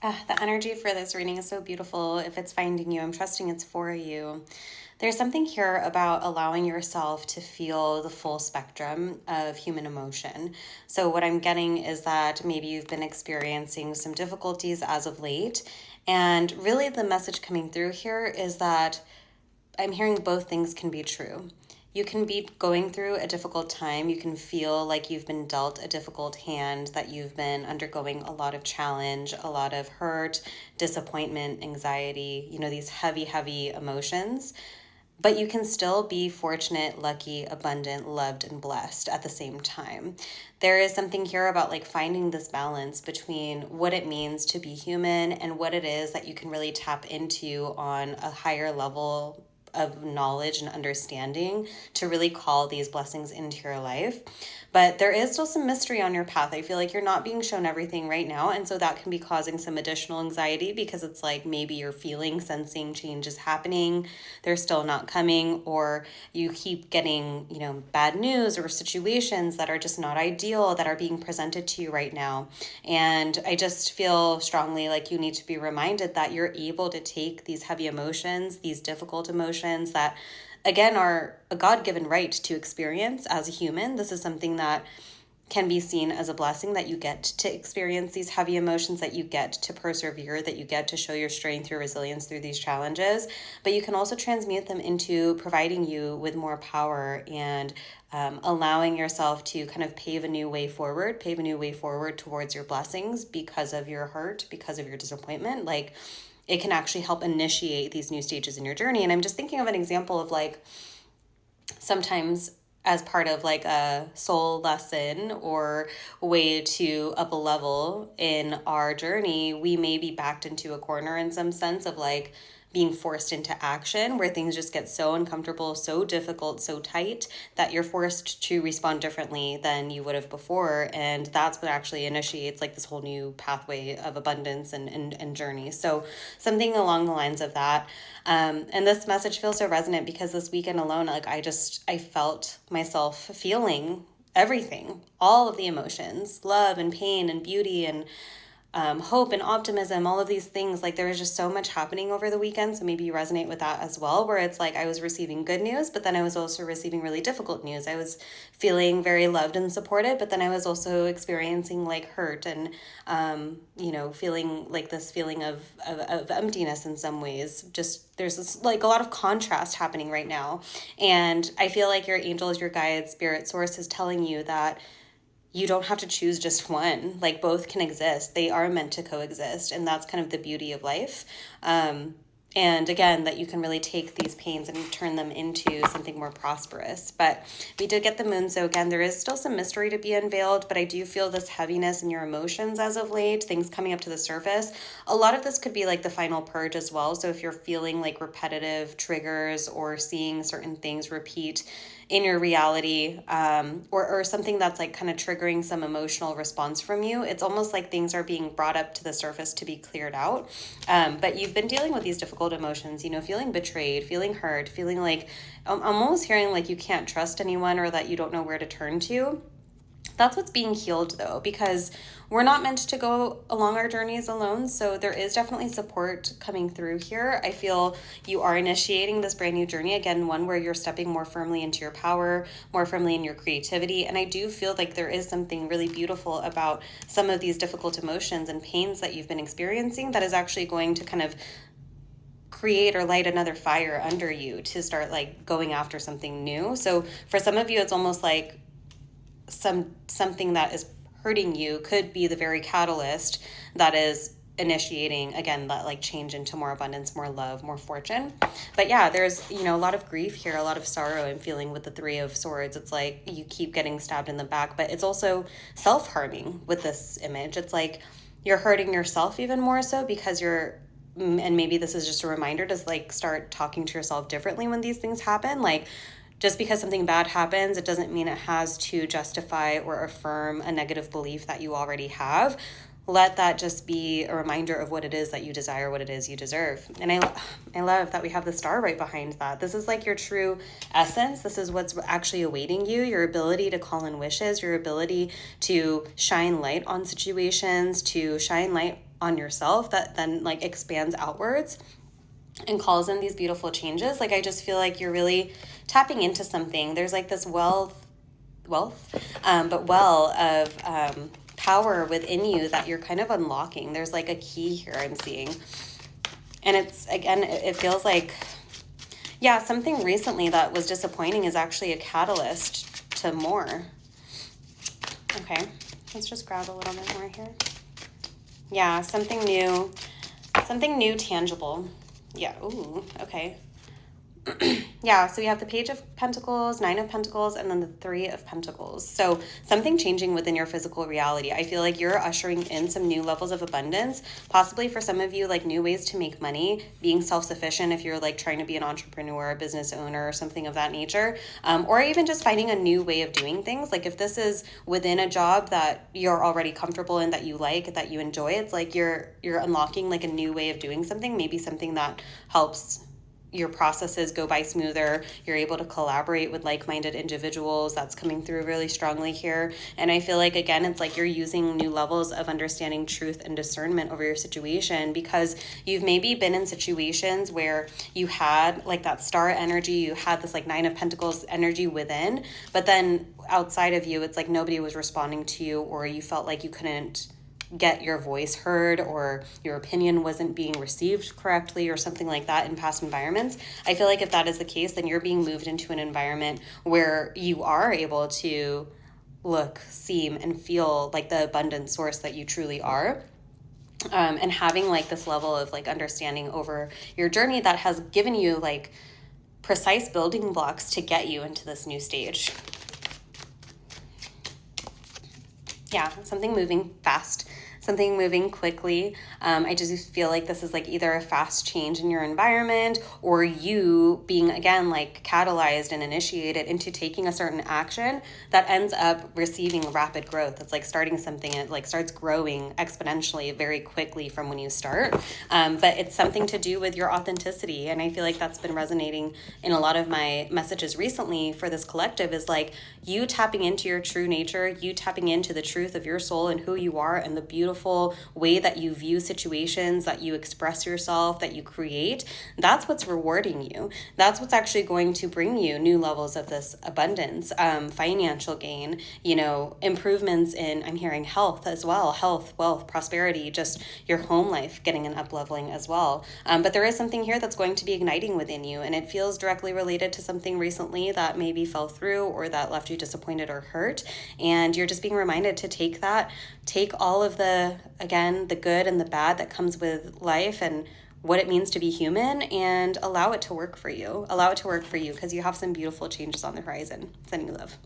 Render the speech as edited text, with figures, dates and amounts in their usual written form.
The energy for this reading is so beautiful. If it's finding you, I'm trusting it's for you. There's something here about allowing yourself to feel the full spectrum of human emotion. So, what I'm getting is that maybe you've been experiencing some difficulties as of late. And really, the message coming through here is that I'm hearing both things can be true. You can be going through a difficult time. You can feel like you've been dealt a difficult hand, that you've been undergoing a lot of challenge, a lot of hurt, disappointment, anxiety, these heavy, heavy emotions. But you can still be fortunate, lucky, abundant, loved, and blessed at the same time. There is something here about like finding this balance between what it means to be human and what it is that you can really tap into on a higher level of knowledge and understanding to really call these blessings into your life. But there is still some mystery on your path. I feel like you're not being shown everything right now. And so that can be causing some additional anxiety because it's like maybe you're feeling, sensing change is happening. They're still not coming, or you keep getting, bad news or situations that are just not ideal that are being presented to you right now. And I just feel strongly like you need to be reminded that you're able to take these heavy emotions, these difficult emotions that again are a God-given right to experience as a human. This is something that can be seen as a blessing, that you get to experience these heavy emotions, that you get to persevere, that you get to show your strength, your resilience through these challenges. But you can also transmute them into providing you with more power and allowing yourself to kind of pave a new way forward towards your blessings because of your hurt, because of your disappointment. Like, it can actually help initiate these new stages in your journey. And I'm just thinking of an example of like sometimes as part of like a soul lesson or way to up a level in our journey, we may be backed into a corner in some sense of like being forced into action where things just get so uncomfortable, so difficult, so tight that you're forced to respond differently than you would have before. And that's what actually initiates like this whole new pathway of abundance and journey. So something along the lines of that. And this message feels so resonant because this weekend alone, like I felt myself feeling everything, all of the emotions, love and pain and beauty and hope and optimism, all of these things. Like there was just so much happening over the weekend. So maybe you resonate with that as well, where it's like I was receiving good news, but then I was also receiving really difficult news. I was feeling very loved and supported, but then I was also experiencing like hurt and, feeling like this feeling of emptiness in some ways. Just there's this like a lot of contrast happening right now. And I feel like your angels, your guides, spirit source is telling you that you don't have to choose just one. Like both can exist. They are meant to coexist. And that's kind of the beauty of life. And again, that you can really take these pains and turn them into something more prosperous. But we did get the moon. So again, there is still some mystery to be unveiled, but I do feel this heaviness in your emotions as of late, things coming up to the surface. A lot of this could be like the final purge as well. So if you're feeling like repetitive triggers or seeing certain things repeat in your reality, or something that's like kind of triggering some emotional response from you, it's almost like things are being brought up to the surface to be cleared out. But you've been dealing with these difficult emotions, feeling betrayed, feeling hurt, feeling like I'm almost hearing like you can't trust anyone or that you don't know where to turn to. That's what's being healed though, because we're not meant to go along our journeys alone. So there is definitely support coming through here. I feel you are initiating this brand new journey. Again, one where you're stepping more firmly into your power, more firmly in your creativity. And I do feel like there is something really beautiful about some of these difficult emotions and pains that you've been experiencing that is actually going to kind of create or light another fire under you to start like going after something new. So for some of you, it's almost like something that is hurting you could be the very catalyst that is initiating again that like change into more abundance, more love, more fortune. But yeah, there's a lot of grief here, a lot of sorrow I'm feeling with the Three of Swords. It's like you keep getting stabbed in the back, but it's also self-harming with this image. It's like you're hurting yourself even more so because and maybe this is just a reminder to like start talking to yourself differently when these things happen. Like just because something bad happens, it doesn't mean it has to justify or affirm a negative belief that you already have. Let that just be a reminder of what it is that you desire, what it is you deserve. And I love that we have the star right behind that. This is like your true essence. This is what's actually awaiting you, your ability to call in wishes, your ability to shine light on situations, to shine light on yourself that then like expands outwards and calls in these beautiful changes. Like I just feel like you're really tapping into something. There's like this well of power within you that you're kind of unlocking. There's like a key here I'm seeing. And it's, again, it feels like, yeah, something recently that was disappointing is actually a catalyst to more. Okay, let's just grab a little bit more here. Yeah, something new, tangible. Yeah, ooh, okay. Yeah, so we have the Page of Pentacles, Nine of Pentacles, and then the Three of Pentacles. So something changing within your physical reality. I feel like you're ushering in some new levels of abundance, possibly for some of you, like new ways to make money, being self-sufficient if you're like trying to be an entrepreneur, a business owner, or something of that nature, or even just finding a new way of doing things. Like if this is within a job that you're already comfortable in, that you like, that you enjoy, it's like you're unlocking like a new way of doing something, maybe something that helps your processes go by smoother. You're able to collaborate with like-minded individuals. That's coming through really strongly here. And I feel like, again, it's like you're using new levels of understanding truth and discernment over your situation, because you've maybe been in situations where you had like that star energy, you had this like Nine of Pentacles energy within, but then outside of you, it's like nobody was responding to you, or you felt like you couldn't get your voice heard, or your opinion wasn't being received correctly, or something like that in past environments. I feel like if that is the case, then you're being moved into an environment where you are able to look, seem, and feel like the abundant source that you truly are. And having like this level of like understanding over your journey that has given you like precise building blocks to get you into this new stage. Yeah, something moving fast, something moving quickly. I just feel like this is like either a fast change in your environment, or you being, again, like catalyzed and initiated into taking a certain action that ends up receiving rapid growth. It's like starting something, it like starts growing exponentially very quickly from when you start. But it's something to do with your authenticity. And I feel like that's been resonating in a lot of my messages recently for this collective, is like you tapping into your true nature, you tapping into the truth of your soul and who you are, and the beautiful way that you view situations, that you express yourself, that you create. That's what's rewarding you. That's what's actually going to bring you new levels of this abundance, financial gain, improvements in, I'm hearing health as well, health, wealth, prosperity, just your home life getting an up leveling as well. But there is something here that's going to be igniting within you, and it feels directly related to something recently that maybe fell through or that left you disappointed or hurt. And you're just being reminded to take all of the good and the bad that comes with life and what it means to be human, and allow it to work for you. Allow it to work for you, because you have some beautiful changes on the horizon. Sending you love.